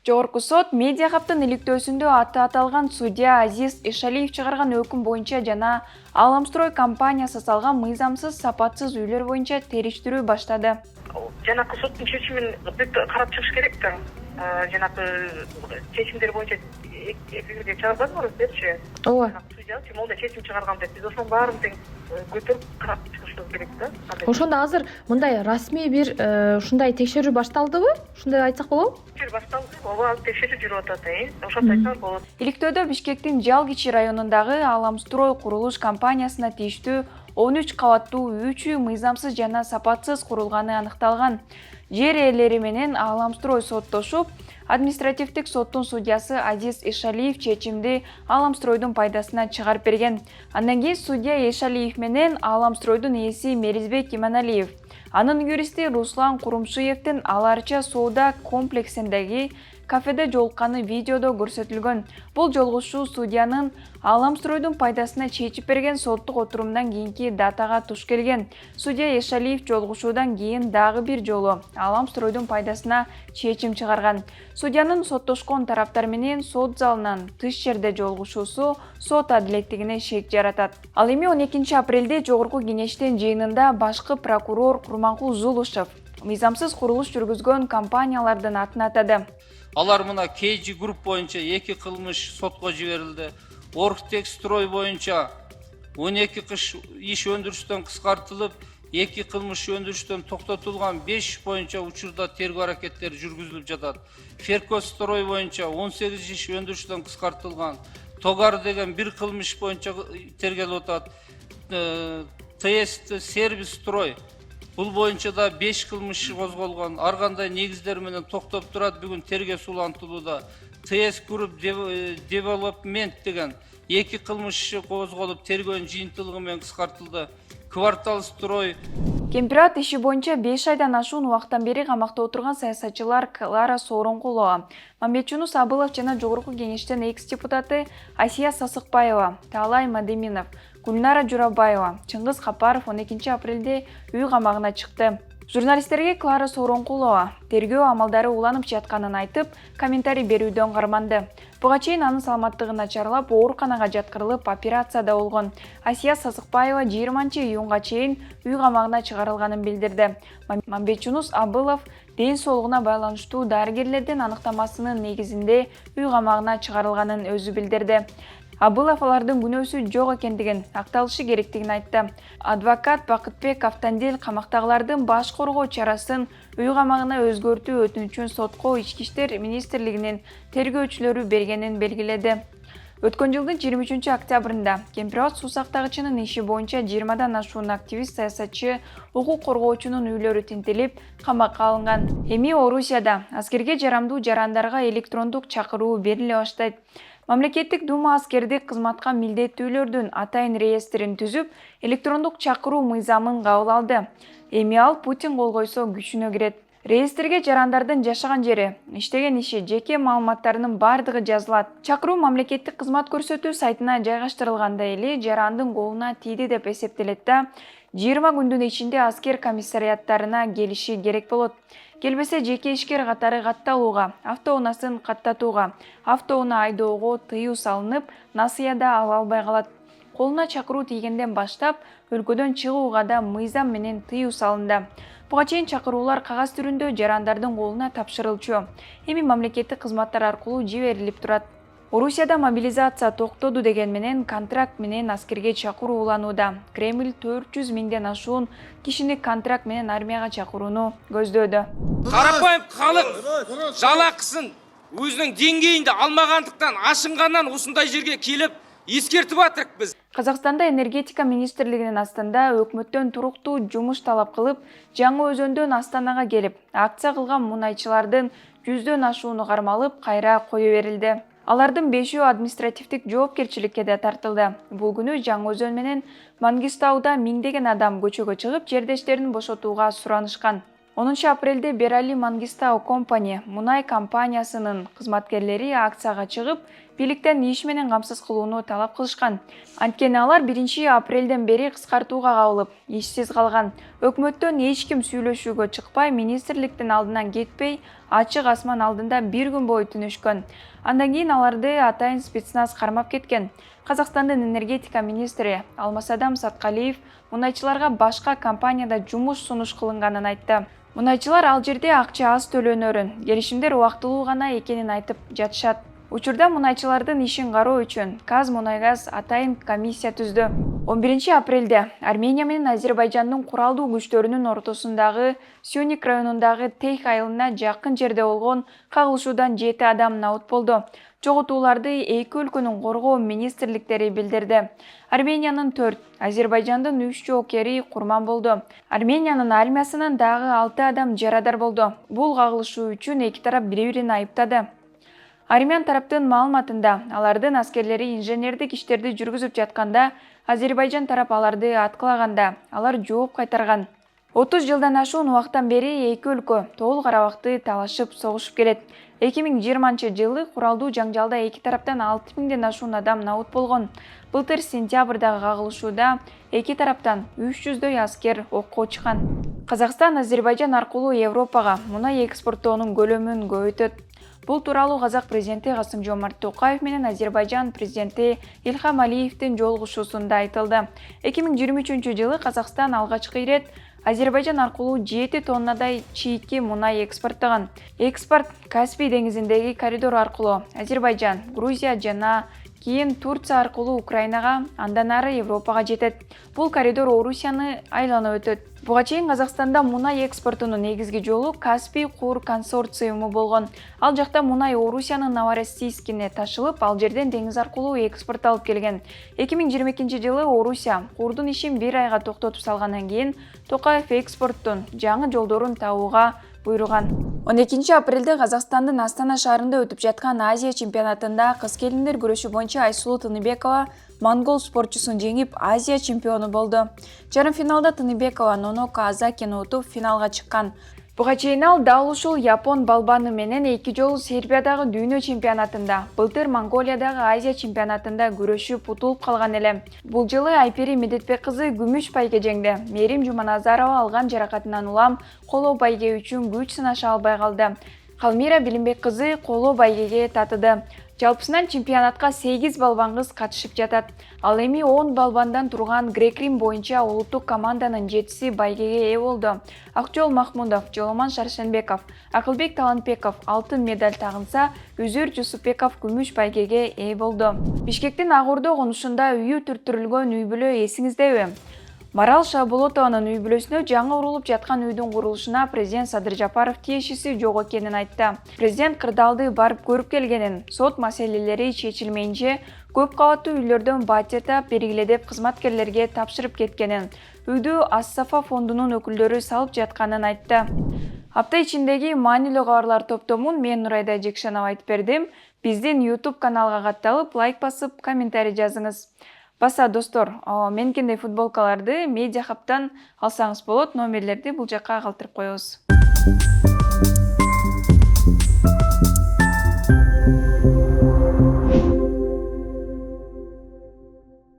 Жогорку сот медиа каптын иликтөөсүндө аты аталган судья Азиз Ишалиев чыгарган өкүм боюнча жана Аламстрой компаниясы салган мыйзамсыз сапатсыз үйлөр боюнча териштирүү баштады. Жанакы соттун чечимин бүт карап чыгыш керек да. Жанакы чечимдер боюнча эфирге чыгарбадыңбы сиздерчи? Ооба. Судья молда чечим чыгарган деп биз ошонун баарын тең көтөрүп карап чыгышыбыз керек да. Ошондо азыр мындай расмий бир ушундай текшерүү башталдыбы? Ушундай айтсак болобу? Башталды. Ооба, текшерүү жүрүп атат. Ошонто айтсак болот. Иликтөөдө Бишкектин Жалгичи районундагы Аламстрой курулуш компаниясына тийиштүү 13 кабаттуу үй мыйзамсыз жана сапатсыз курулганы аныкталган. Жер ээлери менен Аламстрой соттошуп, административдик соттун судьясы Азиз Ишалиев чечимди Аламстройдун пайдасына чыгарып берген. Андан кийин судья Ишалиев менен Аламстройдун ээси Меризбек Иманалиев, анын юристи Руслан Курумшиевдин аларча соода комплексиндеги кафеде жолукканы видеодо көрсөтүлгөн. Бул жолугушуу судьянын Аламстройдун пайдасына чечип берген соттук отурумдан кийинки датага туш келген. Судья Ишалиев жолугушуудан кийин дагы бир жолу Аламстройдун пайдасына чечим чыгарган. Судьянын соттошкон тараптар менен сот залынан тыш жерде жолугушуусу сот адилеттигине шек жаратат. Ал эми 12 апрелде Жогорку кеңештин жыйынында башкы прокурор Курманкул Зулушев мыйзамсыз курулуш жүргүзгөн компаниялардын атын атады. Алар мына KG групп боюнча 2 кылмыш сотко жиберилди. Оргтекстрой боюнча 12 иш өндүрүштөн кыскартылып, 2 кылмыш өндүрүштөн токтотулган 5 боюнча учурда тергөө аракеттери жүргүзүлүп жатат. Феркострой боюнча 18 иш өндүрүштөн кыскартылган. Тогар деген 1 кылмыш боюнча тергелип атат. ТС сервис строй бул боюнча да 5 кылмыш козголгон. Ар кандай негиздер менен токтоп турат, бүгүн тергөө сулантылууда. ТС Group Development деген 2 кылмыш козголуп, тергөөнүн жыйынтыгы менен кыскартылды. Квартал строй. Кемпират иши боюнча 5 айдан ашуун убакыттан бери камакта отурган саясатчылар Клара Сооронкулова, Мамбетчунус Абылов жана Жогорку кеңештин экс-депутаты Асия Сасыкбаева, Таалай Мадеминов, Гүлнара Журабаева, Чыңгыз Капаров 12 апрелде үй камагына чыкты. Журналисттерге Клара Сооронкулова тергөө амалдары уланып жатканын айтып, комментарий берүүдөн карманды. Буга чейин анын саламаттыгы начарлап, ооруканага жаткырылып, операцияда болгон. Асия Сасыкбаева 20-июнга чейин үй камагына чыгарылганын билдирди. Мамбетчунус Абылов ден соолугуна байланыштуу дарыгерлердин аныктамасынын негизинде үй камагына чыгарылганын өзү билдирди. Абылов алардын күнөөсү жок экендигин, акталышы керектигин айтты. Адвокат Бакытбек Автандил камактагылардын баш коргоо чарасын үй камагына өзгөртүү өтүнүчүн сотко Ички иштер министрлигинин тергөөчүлөрү бергенин белгиледи. Өткөн жылдын 23 октябрында Кемпират суу сактагычынын иши боюнча 20дан ашуун активист саясатчы, укук коргоочунун үйлөрү тинтелип, камакка алынган. Эми Орусияда аскерге жарамдуу жарандарга электрондук чакыруу бериле баштайт. Мамлекеттик дума аскердик кызматка милдеттүүлөрдүн атайын реестрин түзүп, электрондук чакыруу мыйзамын кабыл алды. Эми ал Путин кол койсо күчүнө кирет. Реестрге жарандардын жашаган жери, иштеген иши, жеке маалыматтарынын бардыгы жазылат. Чакыруу мамлекеттик кызмат көрсөтүү сайтына жайгаштырылганда эле жарандын колуна тийди деп эсептелет да, 20 күндүн ичинде аскер комиссариаттарына келиши керек болот. Келбесе жеке ишкер катары катталууга, автоунаасын каттатууга, автоунаа айдоого тыюу салынып, насыяда ала албай калат. Колуна чакыруу тийгенден баштап, өлкөдөн чыгууга да мыйзам менен тыюу салынды. Буга чейин чакыруулар кагаз түрүндө жарандардын колуна тапшырылчу. Эми мамлекеттик кызматтар аркылуу жиберилип турат. Орусияда мобилизация токтоду деген менен контракт менен аскерге чакыруу уланууда. Кремль 400 миңден ашуун кишини контракт менен армияга чакырууну көздөөдө. Карапайым халық жалақысын өзінің деңгейинде алмагандыктан, ашынгандан ушундай жерге келип эскертип атырык биз. Казакстанда энергетика министрлигинин астында өкмөттөн туруктуу жумуш талап кылып, Жаңы Өзөндөн Астанага келип, акция кылган мунайчылардын 100дөн ашууну кармалып, кайра кое берилди. Алардын 5-өө административдик жоопкерчиликке да тартылды. Бул күнү Жаңы Өзөн менен Мангистауда миңдеген адам көчөгө чыгып, жердештерин бошотууга суранышкан. 10 апрелде Берали Мангистау компания мунай компаниясынын кызматкерлери акцияга чыгып, бийликтен иш менен камсыз кылууну талап кылышкан. Анткени алар 1 апрелден бери кыскартууга кабылып, ишсиз калган. Өкмөттөн эч ким сүйлөшүүгө чыкпай, министрликтин алдынан кетпей, ачык асман алдында бир күн бою түнөшкөн. Андан кийин аларды атайын спецназ кармап кеткен. Казакстандын энергетика министри Алмасадам Саткалиев мунайчыларга башка компанияда жумуш сунуш кылынганын айтты. Мунайчылар ал жерде акча аз төлөнөрүн, келишимдер убактылуу гана экенин айтып жатышат. Учурда мунайчылардын ишин кароо үчүн Казмунайгаз атайын комиссия түздү. 11 апрелде Армения менен Азербайжандын куралдуу күчтөрүнүн ортосундагы Сюник районундагы Тейх айылына жакын жерде болгон кагылышуудан 7 адам набыт болду. Жоготууларды эки өлкөнүн коргоо министрликтери билдирди. Армениянын 4, Азербайжандын 3 жоокери курман болду. Армениянын армиясынын дагы 6 адам жарадар болду. Бул кагылышуу үчүн эки тарап бири-бирин айыптады. Армян тараптын маалыматында алардын аскерлери инженердик иштерди жүргүзүп жатканда, Азербайжан тарап аларды аткылаганда, алар жооп кайтарган. 30 жылдан ашуун убактан бери эки өлкө Тоол Карабакты талашып, согушуп келет. 2020 жылы куралдуу жаңжалда эки тараптан 6000ден ашуун адам набыт болгон. Былтыр сентябрдагы кагылышууда эки тараптан 300дөй аскер окко чыккан. Казакстан Азербайжан аркылуу Европага мунай экспорттоонун көлөмүн көбөйтөт. Бул тууралуу Казак президенти Касым-Жомарт Токаев менен Азербайжан президенти Илхам Алиевдин жолугушуусунда айтылды. 2023 Казакстан алгачкы ирет Азербайжан аркылуу 7 тоннадай чийки мунай экспорттогон. Экспорт Каспий деңизиндеги коридор аркылуу Азербайжан, Грузия жана кийин Турция аркылуу Украинага, андан ары Европага жетет. Бул коридор Орусияны айланып өтөт. Буга чейин Казакстанда мунай экспортунун негизги жолу Каспий Куур консорциуму болгон. Ал жакта мунай Орусиянын Новороссийскине ташылып, ал жерден деңиз аркылуу экспорт алып келген. 2022 Орусия Куурдун ишин 1 айга токтотуп салгандан кийин Токаев экспорттун жаңы жолдорун табууга буйруган. 12 апрелде Казакстандын Астана шаарында өтүп жаткан Азия чемпионатында кыз-келиндер күрөшү боюнча Айсулуу Тыныбекова монгол спортчусун жеңип Азия чемпиону болду. Жарым финалда Тыныбекова Ноноко Азакини утуп финалга чыккан. Буга чейин ал дал ушул япон балбаны менен 2 жолу Сербиядагы дүйнө чемпионатында, былтыр Монголиядагы Азия чемпионатында күрөшүп утулуп калган эле. Бул жылы Айпери Медетбек кызы күмүш байге жеңди. Мерим Жуманазарова алган жаракатынан улам коло байге үчүн күч сынаша албай калды. Калмира Билимбек кызы коло байгеге татыды. Жалпысынан чемпионатка 8 балбан кыз катышып жатат. Ал эми 10 балбандан турган грек-рим боюнча улуттук команданын 7-си байгеге ээ болду. Акжол Махмудов, Жоломан Шаршенбеков, Акылбек Талантбеков алтын медаль тагынса, Үзүр Жусупбеков күмүш байгеге ээ болду. Бишкектин Ак Ордо конушунда үйү түрттүрүлгөн үй бүлө эсиңиздеби? Марал Шабулотованын үй бүлөсүнө жаңы урулуп жаткан үйдүн курулушуна президент Садыр Жапаров тиешеси жок экенин айтты. Президент кырдаалды барып көрүп келгенин, сот маселелери чечилмейинче көп кабаттуу үйлөрдөн батета бергиле деп кызматкерлерге тапшырып кеткенин, үйдү Ас-Сафа фондунун өкүлдөрү салып жатканын айтты. Апта ичиндеги маанилүү кабарлар топтомун мен Нурайда Жекшенова айтып бердим. Биздин YouTube каналга катталып, лайк басып, комментарий жазыңыз. Баса достор, меникиндей футболкаларды Медиа Хабтан алсаңыз болот, номерлерди бул жакка калтырып коебуз.